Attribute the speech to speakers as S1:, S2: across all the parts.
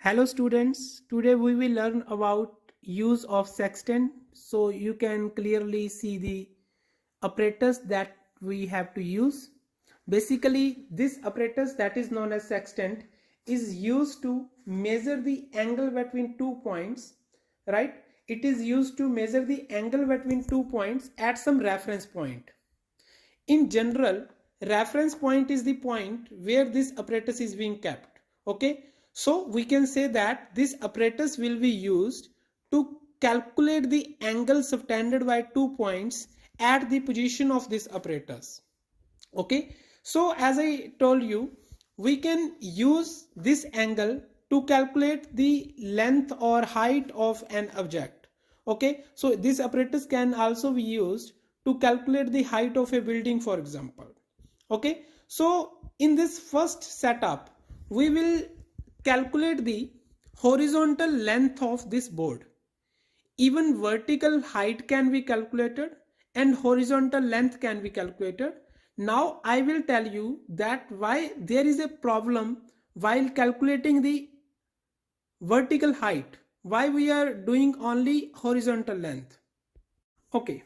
S1: Hello students, today we will learn about use of sextant so you can clearly see the apparatus that we have to use. Basically this apparatus that is known as sextant is used to measure the angle between 2 points, right? It is used to measure the angle between 2 points at some reference point. In general, reference point is the point where this apparatus is being kept. Okay, so we can say that this apparatus will be used to calculate the angle subtended by 2 points at the position of this apparatus. Okay, so as I told you, we can use this angle to calculate the length or height of an object. Okay, so this apparatus can also be used to calculate the height of a building, for example. Okay, so in this first setup we will calculate the horizontal length of this board. Even vertical height can be calculated and horizontal length can be calculated. Now I will tell you that why there is a problem while calculating the vertical height, why we are doing only horizontal length. Okay,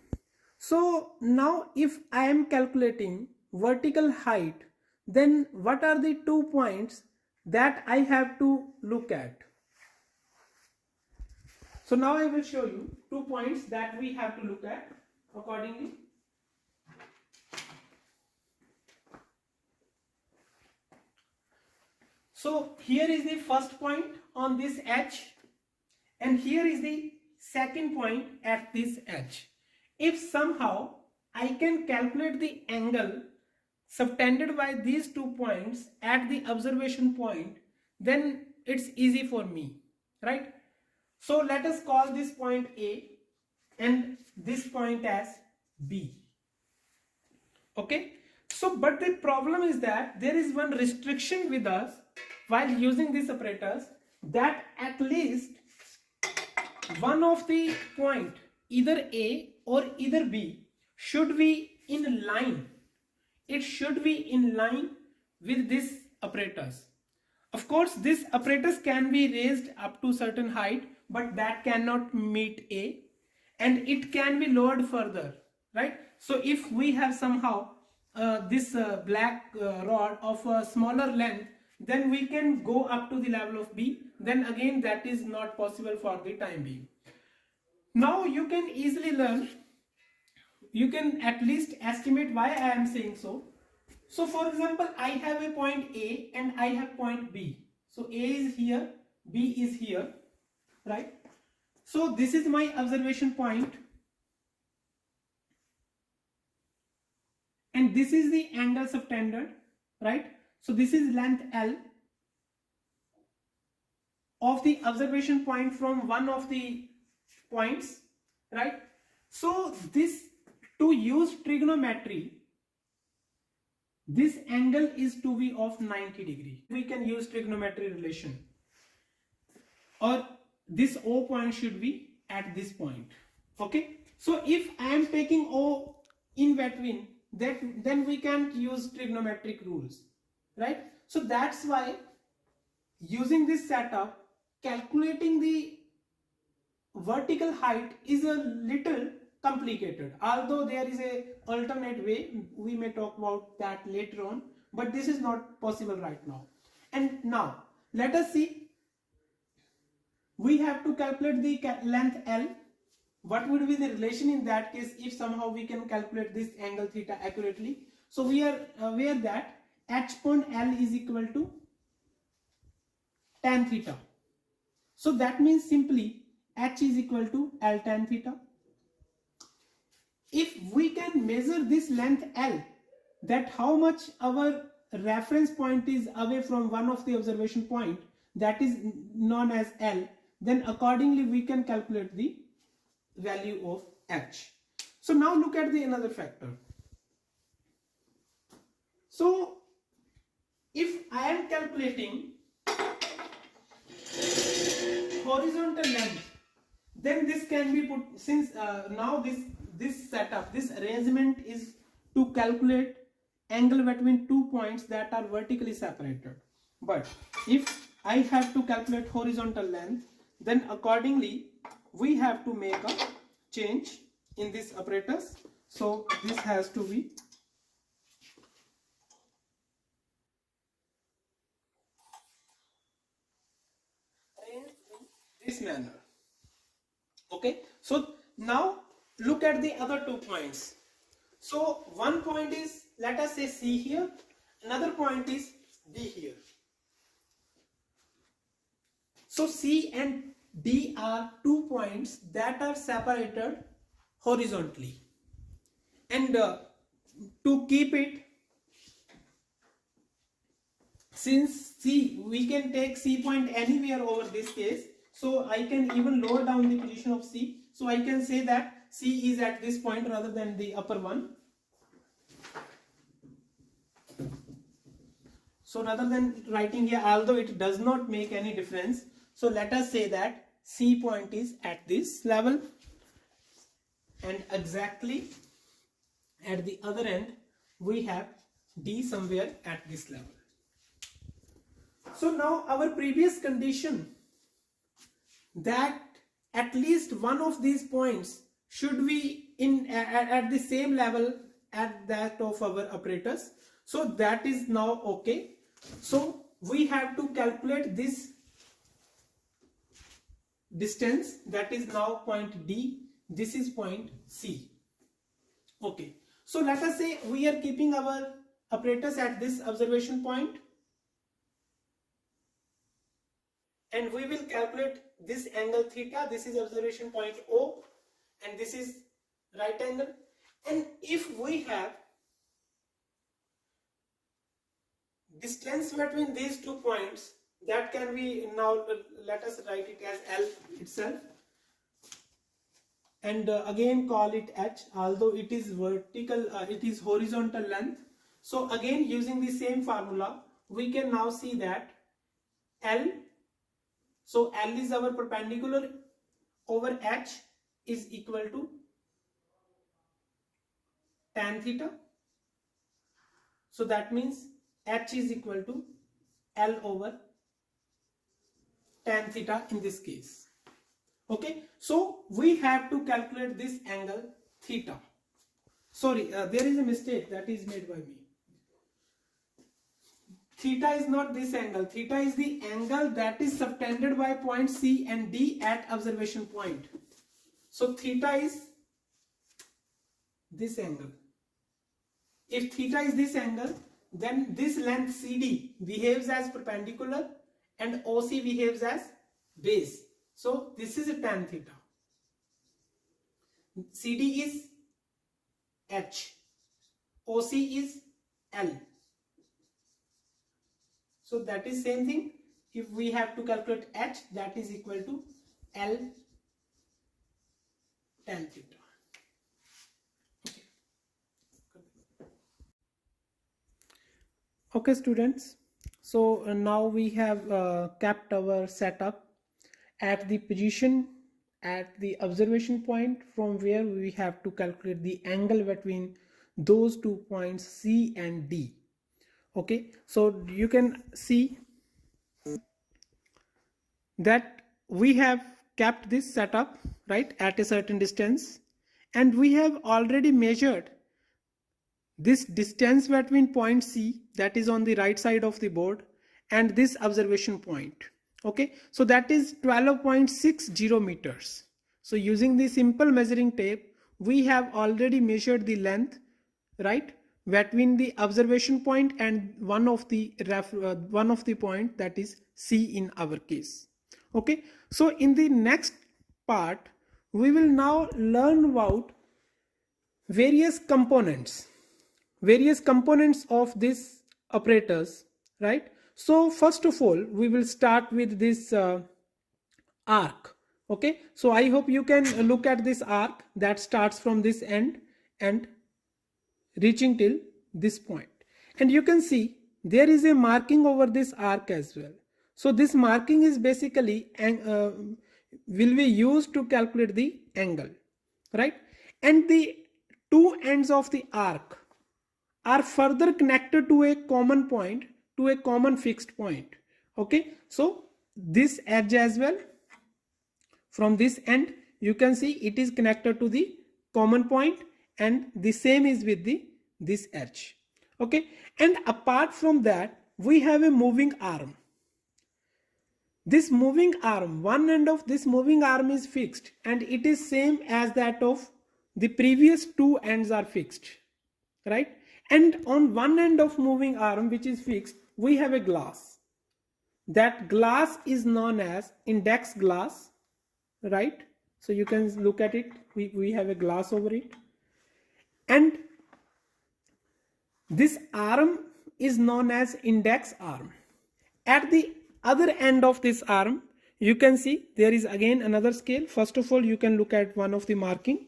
S1: so now if I am calculating vertical height, then what are the 2 points that I have to look at? So now I will show you 2 points that we have to look at accordingly. So here is the first point on this edge and here is the second point at this edge. If somehow I can calculate the angle subtended by these 2 points at the observation point, then it's easy for me, right? So let us call this point A and this point as B. Okay, so but the problem is that there is one restriction with us while using this apparatus, that at least one of the point, either A or either B, should be in line. It should be in line with this apparatus. Of course this apparatus can be raised up to certain height, but that cannot meet A, and it can be lowered further, right? So if we have somehow this black rod of a smaller length, then we can go up to the level of B. Then again that is not possible for the time being. Now you can easily learn, you can at least estimate why I am saying so. So for example, I have a point A and I have point B. So A is here, B is here, right? So this is my observation point and this is the angle subtended, right? So this is length L of the observation point from one of the points, right? So this, to use trigonometry, this angle is to be of 90 degree. We can use trigonometry relation, or this O point should be at this point. Okay, so if I am taking O in between, then we can't use trigonometric rules, right? So that's why using this setup, calculating the vertical height is a little complicated, although there is a alternate way. We may talk about that later on, but this is not possible right now. And now let us see, we have to calculate the length L. What would be the relation in that case if somehow we can calculate this angle theta accurately? So we are aware that h point L is equal to tan theta. So that means simply h is equal to L tan theta. If we can measure this length L, that how much our reference point is away from one of the observation point, that is known as L, then accordingly we can calculate the value of h. So now look at the another factor. So if I am calculating horizontal length, then this can be put, since now this setup, this arrangement is to calculate angle between 2 points that are vertically separated. But if I have to calculate horizontal length, then accordingly we have to make a change in this apparatus. So this has to be arranged in this manner. Okay, so now look at the other 2 points. So one point is, let us say, C here, another point is D here. So C and D are 2 points that are separated horizontally, and to keep it, since C, we can take C point anywhere over this case, so I can even lower down the position of C. So I can say that C is at this point rather than the upper one. So rather than writing here, although it does not make any difference, so let us say that C point is at this level, and exactly at the other end we have D somewhere at this level. So now our previous condition that at least one of these points should be at the same level at that of our apparatus, so that is now okay. So we have to calculate this distance, that is now point D, this is point C. Okay, so let us say we are keeping our apparatus at this observation point, and we will calculate this angle theta. This is observation point O, and this is right angle. And if we have distance between these 2 points, that can be, now let us write it as L itself, and again call it H, although it is vertical, it is horizontal length. So again, using the same formula, we can now see that L, so L is our perpendicular over H is equal to tan theta. So that means H is equal to L over tan theta in this case. Okay, so we have to calculate this angle theta. Sorry, there is a mistake that is made by me. Theta is not this angle. Theta is the angle that is subtended by point C and D at observation point. So theta is this angle. If theta is this angle, then this length CD behaves as perpendicular and OC behaves as base. So this is a tan theta. CD is H, OC is L. So that is same thing. If we have to calculate H, that is equal to L tan theta. Okay students, so now we have kept our setup at the position at the observation point from where we have to calculate the angle between those 2 points C and D. Okay, so you can see that we have kept this setup right at a certain distance, and we have already measured this distance between point C, that is on the right side of the board, and this observation point. Okay, so that is 12.60 meters. So using the simple measuring tape, we have already measured the length, right, between the observation point and one of the point, that is C in our case. Okay, so in the next part we will now learn about various components of this apparatus, right? So first of all, we will start with this arc. Okay, so I hope you can look at this arc that starts from this end and reaching till this point, and you can see there is a marking over this arc as well. So this marking is basically will be used to calculate the angle, right? And the two ends of the arc are further connected to a common point, to a common fixed point. Okay, so this edge as well, from this end you can see it is connected to the common point, and the same is with the this edge. Okay, and apart from that we have a moving arm. This moving arm, one end of this moving arm is fixed, and it is same as that of the previous two ends are fixed, right? And on one end of moving arm which is fixed, we have a glass. That glass is known as index glass, right? So you can look at it, we have a glass over it, and this arm is known as index arm. At the other end of this arm you can see there is again another scale. First of all you can look at one of the marking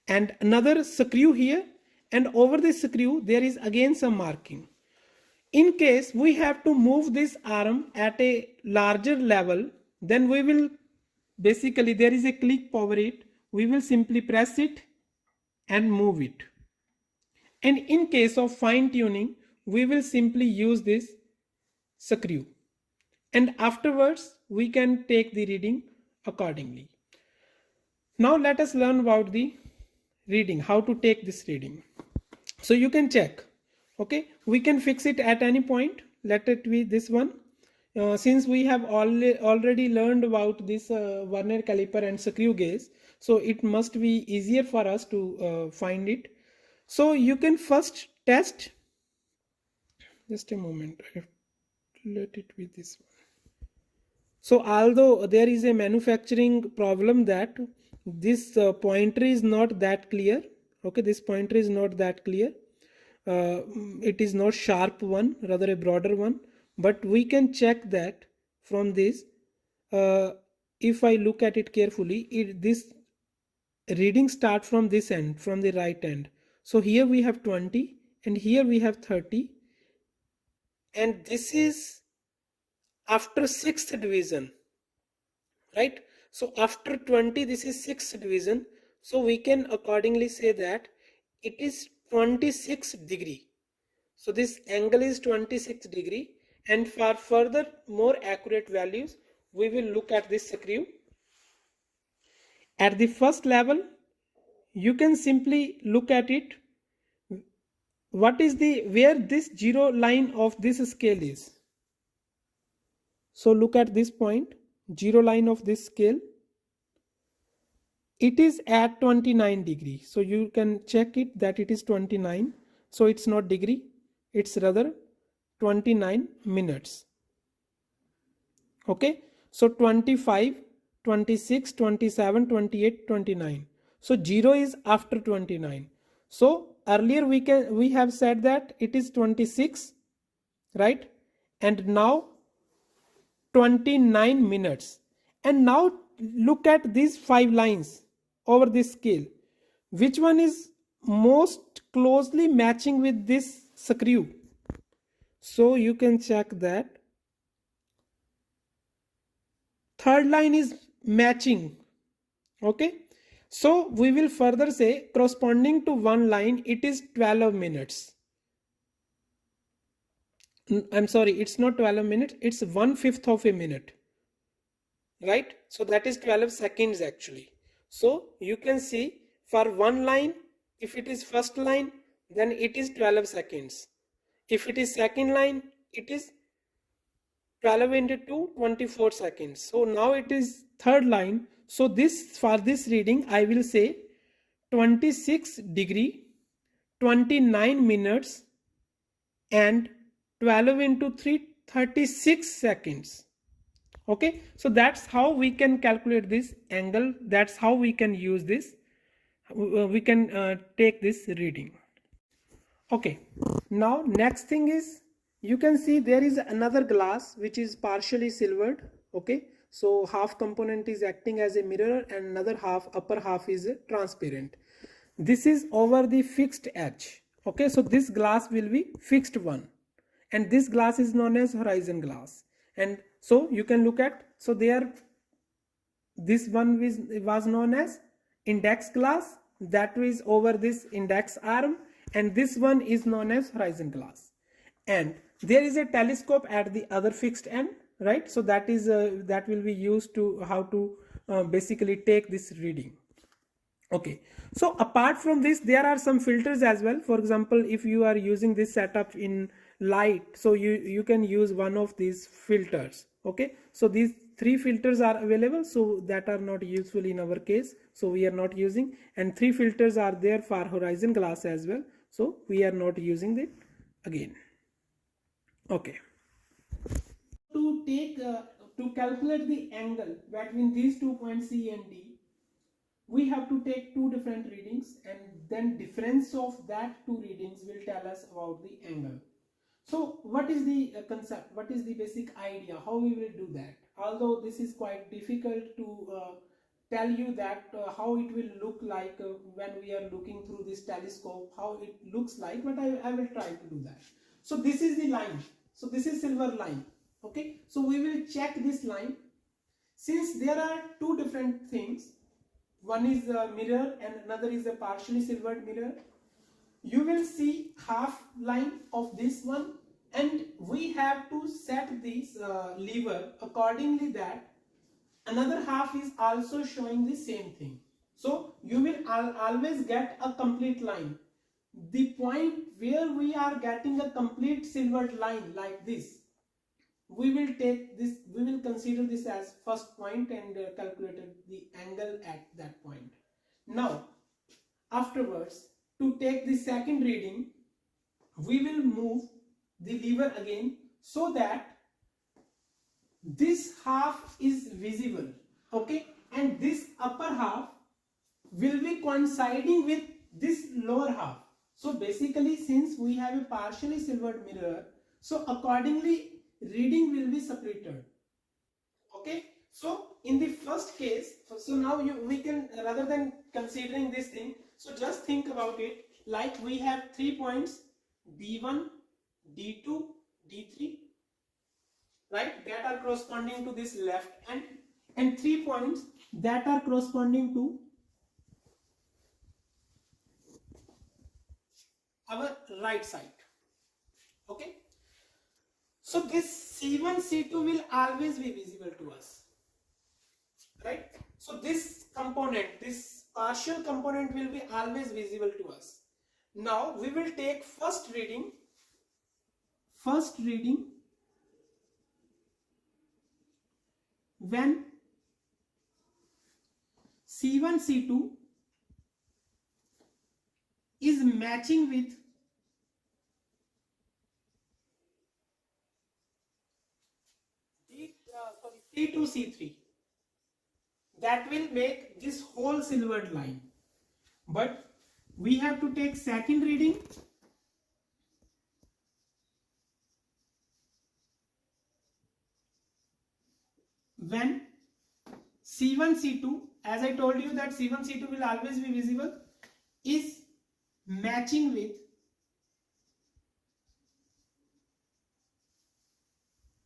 S1: and another screw here, and over this screw there is again some marking. In case we have to move this arm at a larger level, then we will basically, there is a click over it, we will simply press it and move it. And in case of fine tuning, we will simply use this screw, and afterwards we can take the reading accordingly. Now let us learn about the reading, how to take this reading. So you can check, okay, we can fix it at any point. Let it be this one. Since we have already learned about this Vernier caliper and screw gauge, so it must be easier for us to find it. So you can first test, just a moment, I have to let it be this one. So although there is a manufacturing problem that this pointer is not that clear, okay, this pointer is not that clear, it is not sharp one, rather a broader one, but we can check that from this. If I look at it carefully, this reading start from this end, from the right end. So here we have 20 and here we have 30, and this is after 6th division, right? So after 20 this is 6th division, so we can accordingly say that it is 26 degree. So this angle is 26 degree, and for further more accurate values we will look at this screw. At the first level you can simply look at it, what is the, where this zero line of this scale is. So look at this point, zero line of this scale, it is at 29 degree. So you can check it that it is 29. So it's not degree, it's rather 29 minutes. Okay, so 25, 26, 27, 28, 29. So 0 is after 29. So earlier we have said that it is 26, right? And now 29 minutes. And now look at these 5 lines over this scale. Which one is most closely matching with this screw? So you can check that third line is matching. Okay, so we will further say corresponding to one line it is 12 minutes. I'm sorry, it's not 12 minutes, it's 1/5 of a minute, right? So that is 12 seconds actually. So you can see for one line, if it is first line, then it is 12 seconds. If it is second line, it is 12 into 2, 24 seconds. So now it is third line. So this, for this reading I will say 26 degree, 29 minutes and 12 into 3, 36 seconds. Okay, so that's how we can calculate this angle, that's how we can use this, we can take this reading. Okay, now next thing is, you can see there is another glass which is partially silvered. Okay, so half component is acting as a mirror and another half, upper half, is transparent. This is over the fixed edge. Okay, so this glass will be fixed one, and this glass is known as horizon glass. And so you can look at, so there this one was known as index glass, that is over this index arm, and this one is known as horizon glass. And there is a telescope at the other fixed end, right? So that is that will be used to how to basically take this reading. Okay, so apart from this, there are some filters as well. For example, if you are using this setup in light, so you can use one of these filters. Okay, so these three filters are available, so that are not useful in our case, so we are not using. And three filters are there for horizon glass as well, so we are not using it again. Okay, to take to calculate the angle between these 2 points C and D, we have to take two different readings, and then difference of that two readings will tell us about the angle. So what is the concept, what is the basic idea, how we will do that? Although this is quite difficult to tell you that how it will look like when we are looking through this telescope, how it looks like, but I will try to do that. So this is the line, so this is silver line. Okay, so we will check this line. Since there are two different things, one is a mirror and another is a partially silvered mirror, you will see half line of this one, and we have to set this lever accordingly that another half is also showing the same thing. So you will always get a complete line. The point where we are getting a complete silvered line like this, we will take this, we will consider this as first point and calculated the angle at that point. Now afterwards, to take the second reading, we will move the lever again so that this half is visible. Okay, and this upper half will be coinciding with this lower half. So basically, since we have a partially silvered mirror, so accordingly reading will be separated. Okay, so in the first case, so now we can, rather than considering this thing, so just think about it like we have 3 points D1, D2, D3, right, that are corresponding to this left end, and 3 points that are corresponding to our right side. Okay, so this C1, C2 will always be visible to us, right? So this component, this partial component will be always visible to us. Now we will take first reading when C1, C2 is matching with C2, C3. That will make this whole silvered line. But we have to take second reading when C1, C2, as I told you that C1, C2 will always be visible, is matching with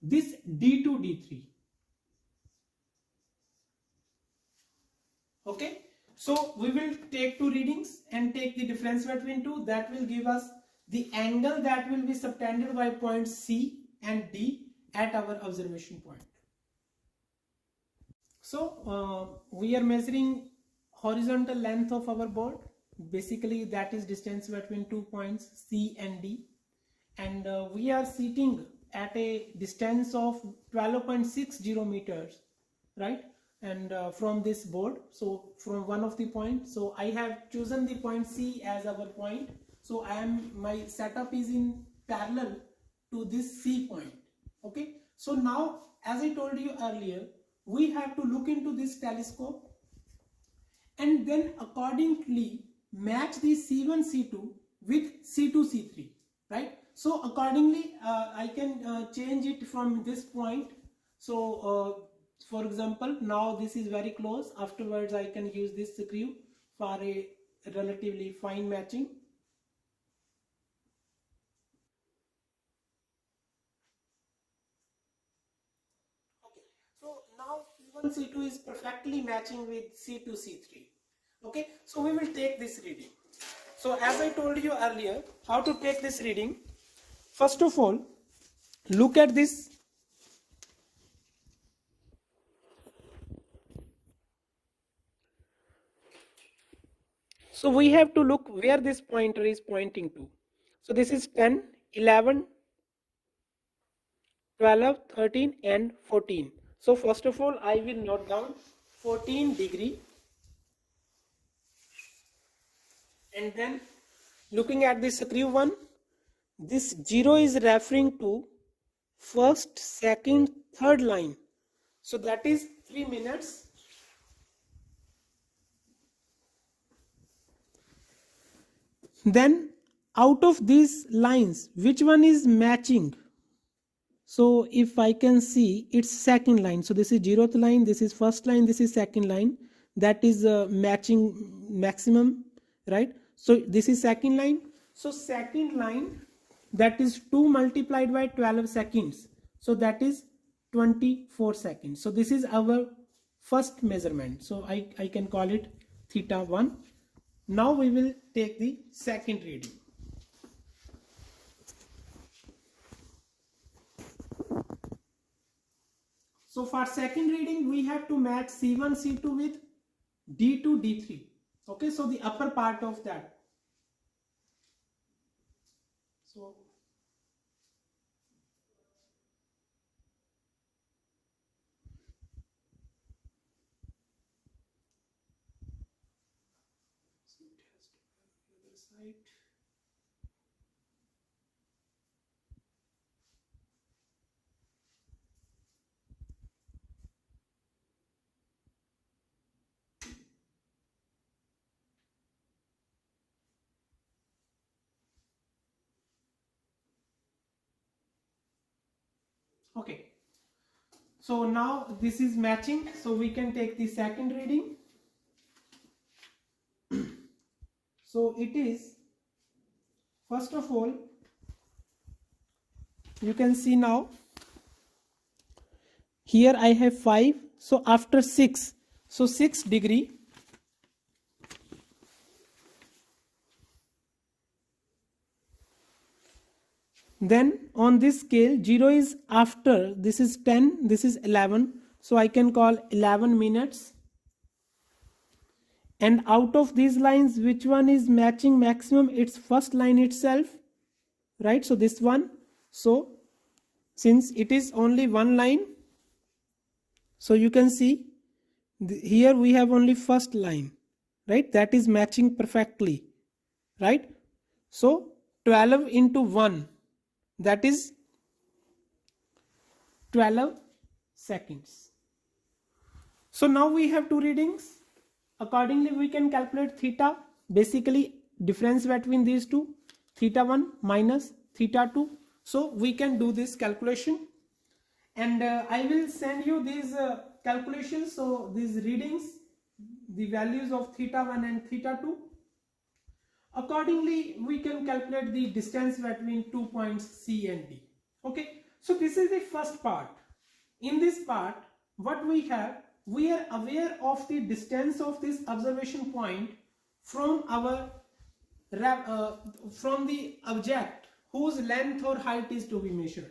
S1: this D2, D3. Okay, so we will take two readings and take the difference between two. That will give us the angle that will be subtended by points C and D at our observation point. So we are measuring horizontal length of our board. Basically that is distance between 2 points C and D, and we are sitting at a distance of 12.60 meters, right? And from this board, so from one of the points, so I have chosen the point C as our point. So my setup is in parallel to this C point. Okay, so now as I told you earlier, we have to look into this telescope and then accordingly match the C1, C2 with C2, C3, right? So accordingly I can change it from this point. So for example, now this is very close. Afterwards I can use this screw for a relatively fine matching. Okay, so now C1, C2 is perfectly matching with C2, C3. Okay, so we will take this reading. So as I told you earlier, how to take this reading, first of all, look at this So we have to look where this pointer is pointing to. So this is 10, 11, 12, 13 and 14. So first of all, I will note down 14 degree, and then looking at the screw one, this 0 is referring to first, second, third line. So that is 3 minutes. Then out of these lines, which one is matching? So if I can see, it's second line. So this is 0th line, this is first line, this is second line. That is matching maximum, right? So this is second line. So second line, that is 2 multiplied by 12 seconds. So that is 24 seconds. So this is our first measurement. So I can call it theta 1. Now we will take the second reading. So for second reading, we have to match C1, C2 with D2, D3. Okay, so the upper part of that. So it has to be on the other side. Okay, so now this is matching, so we can take the second reading. So it is, first of all, you can see now here I have 5, so after 6, so 6 degree. Then on this scale, 0 is after, this is 10, this is 11, so I can call 11 minutes. And out of these lines, which one is matching maximum? It's first line itself, right? So this one. So since it is only one line, so you can see here we have only first line, right? That is matching perfectly, right? So 12 into 1, that is 12 seconds. So now we have two readings. Accordingly, we can calculate theta, basically difference between these two, theta 1 minus theta 2. So we can do this calculation, and I will send you these calculations. So these readings, the values of theta 1 and theta 2. Accordingly, we can calculate the distance between 2 points C and D. Okay, so this is the first part. In this part, what we have, we are aware of the distance of this observation point from our from the object whose length or height is to be measured.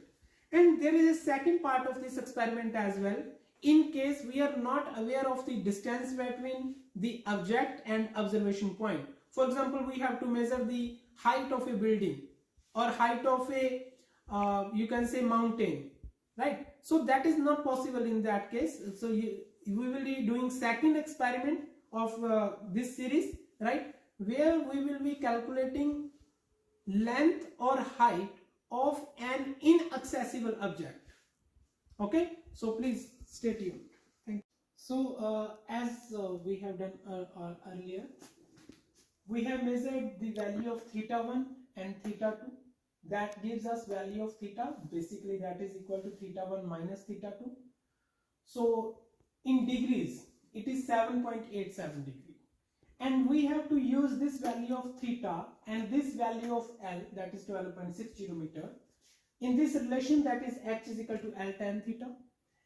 S1: And there is a second part of this experiment as well, in case we are not aware of the distance between the object and observation point. For example, we have to measure the height of a building or height of a you can say mountain, right? So that is not possible in that case. So we will be doing second experiment of this series, right, where we will be calculating length or height of an inaccessible object. Okay, so please stay tuned. Thank you. So as we have done earlier, we have measured the value of theta 1 and theta 2. That gives us value of theta, basically that is equal to theta 1 minus theta 2. So in degrees, it is 7.87 degree. And we have to use this value of theta and this value of L, that is 12.60 meter. In this relation, that is H is equal to L tan theta.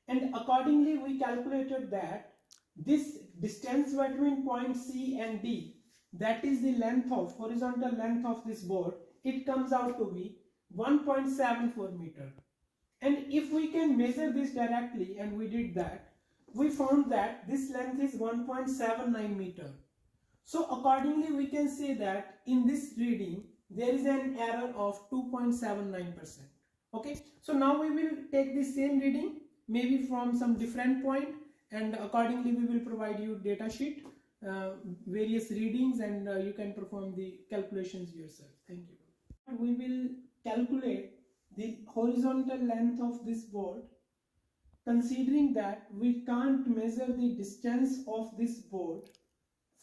S1: And accordingly, we calculated that this distance between point C and D, that is the length of, horizontal length of this board, it comes out to be 1.74 meter. And if we can measure this directly, and we did that, we found that this length is 1.79 meter. So accordingly we can say that in this reading there is an error of 2.79%. Okay, so now we will take the same reading maybe from some different point, and accordingly we will provide you data sheet, various readings, and you can perform the calculations yourself. Thank you. We will calculate the horizontal length of this board, considering that we can't measure the distance of this board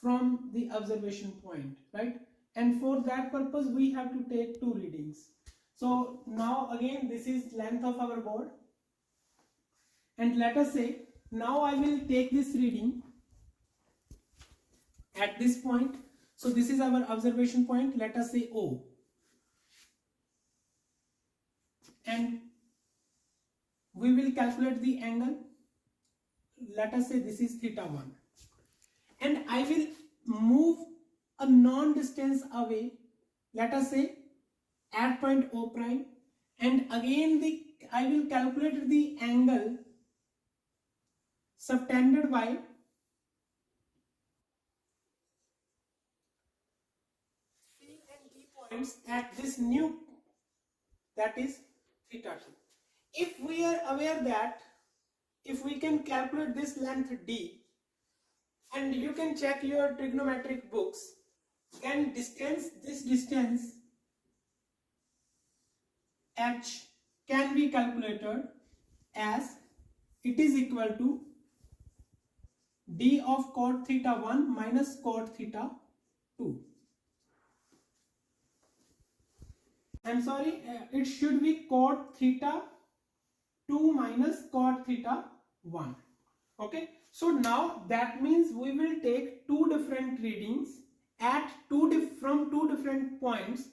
S1: from the observation point, right? And for that purpose we have to take two readings. So now again this is length of our board, and let us say now I will take this reading at this point. So this is our observation point, let us say O, and we will calculate the angle, let us say this is theta1, and I will move a non-distance away, let us say at point O prime, and again I will calculate the angle subtended by C and D points at this new, that is theta 2. If we are aware that if we can calculate this length D, and you can check your trigonometric books, can this distance H can be calculated as it is equal to D of cot theta 1 minus cot theta 2. I'm sorry, it should be cot theta 2 minus cot theta 1. Okay, so now that means we will take two different readings at from two different points,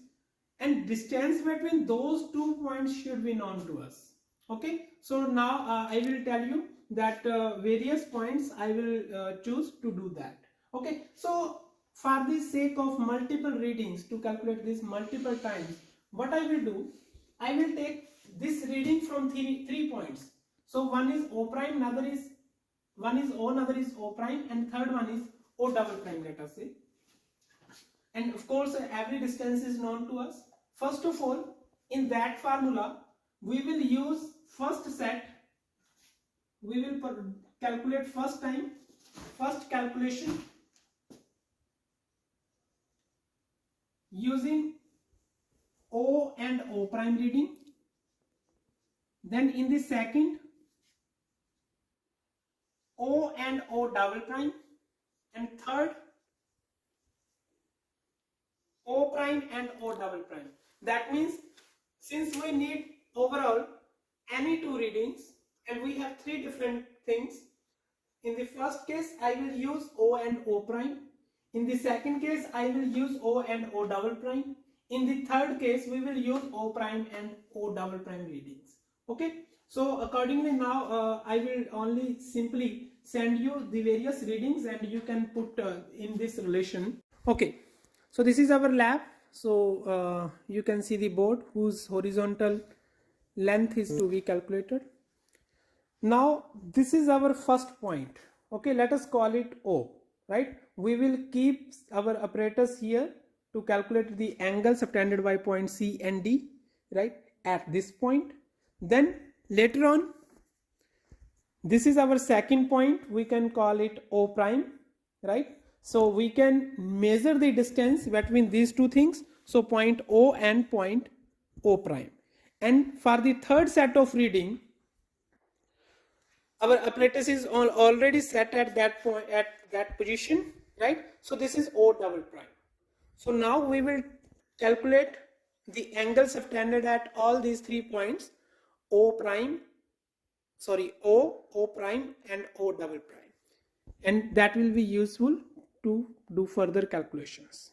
S1: and distance between those 2 points should be known to us. Okay, so now I will tell you that various points I will choose to do that. Okay, so for the sake of multiple readings, to calculate this multiple times, what I will do, I will take this reading from three points. So one is O prime, one is O, another is O prime, and third one is O double prime, let us say. And of course every distance is known to us. First of all, in that formula we will use first set, we will calculate first calculation using O and O prime reading. Then in the second, O and O double prime, and third, O prime and O double prime. That means since we need overall any two readings and we have three different things, in the first case I will use O and O prime, in the second case I will use O and O double prime, in the third case we will use O prime and O double prime readings. Okay, so accordingly now I will only simply send you the various readings and you can put in this relation. Okay, so this is our lab. So you can see the board whose horizontal length is to be calculated. Now this is our first point. Okay, let us call it O, right? We will keep our apparatus here to calculate the angle subtended by point C and D, right, at this point. Then later on, this is our second point, we can call it O prime, right? So we can measure the distance between these two things, so point O and point O prime. And for the third set of reading, our apparatus is already set at that point, at that position, right? So this is O double prime. So now we will calculate the angle subtended at all these 3 points, O prime, O prime and O double prime, and that will be useful to do further calculations.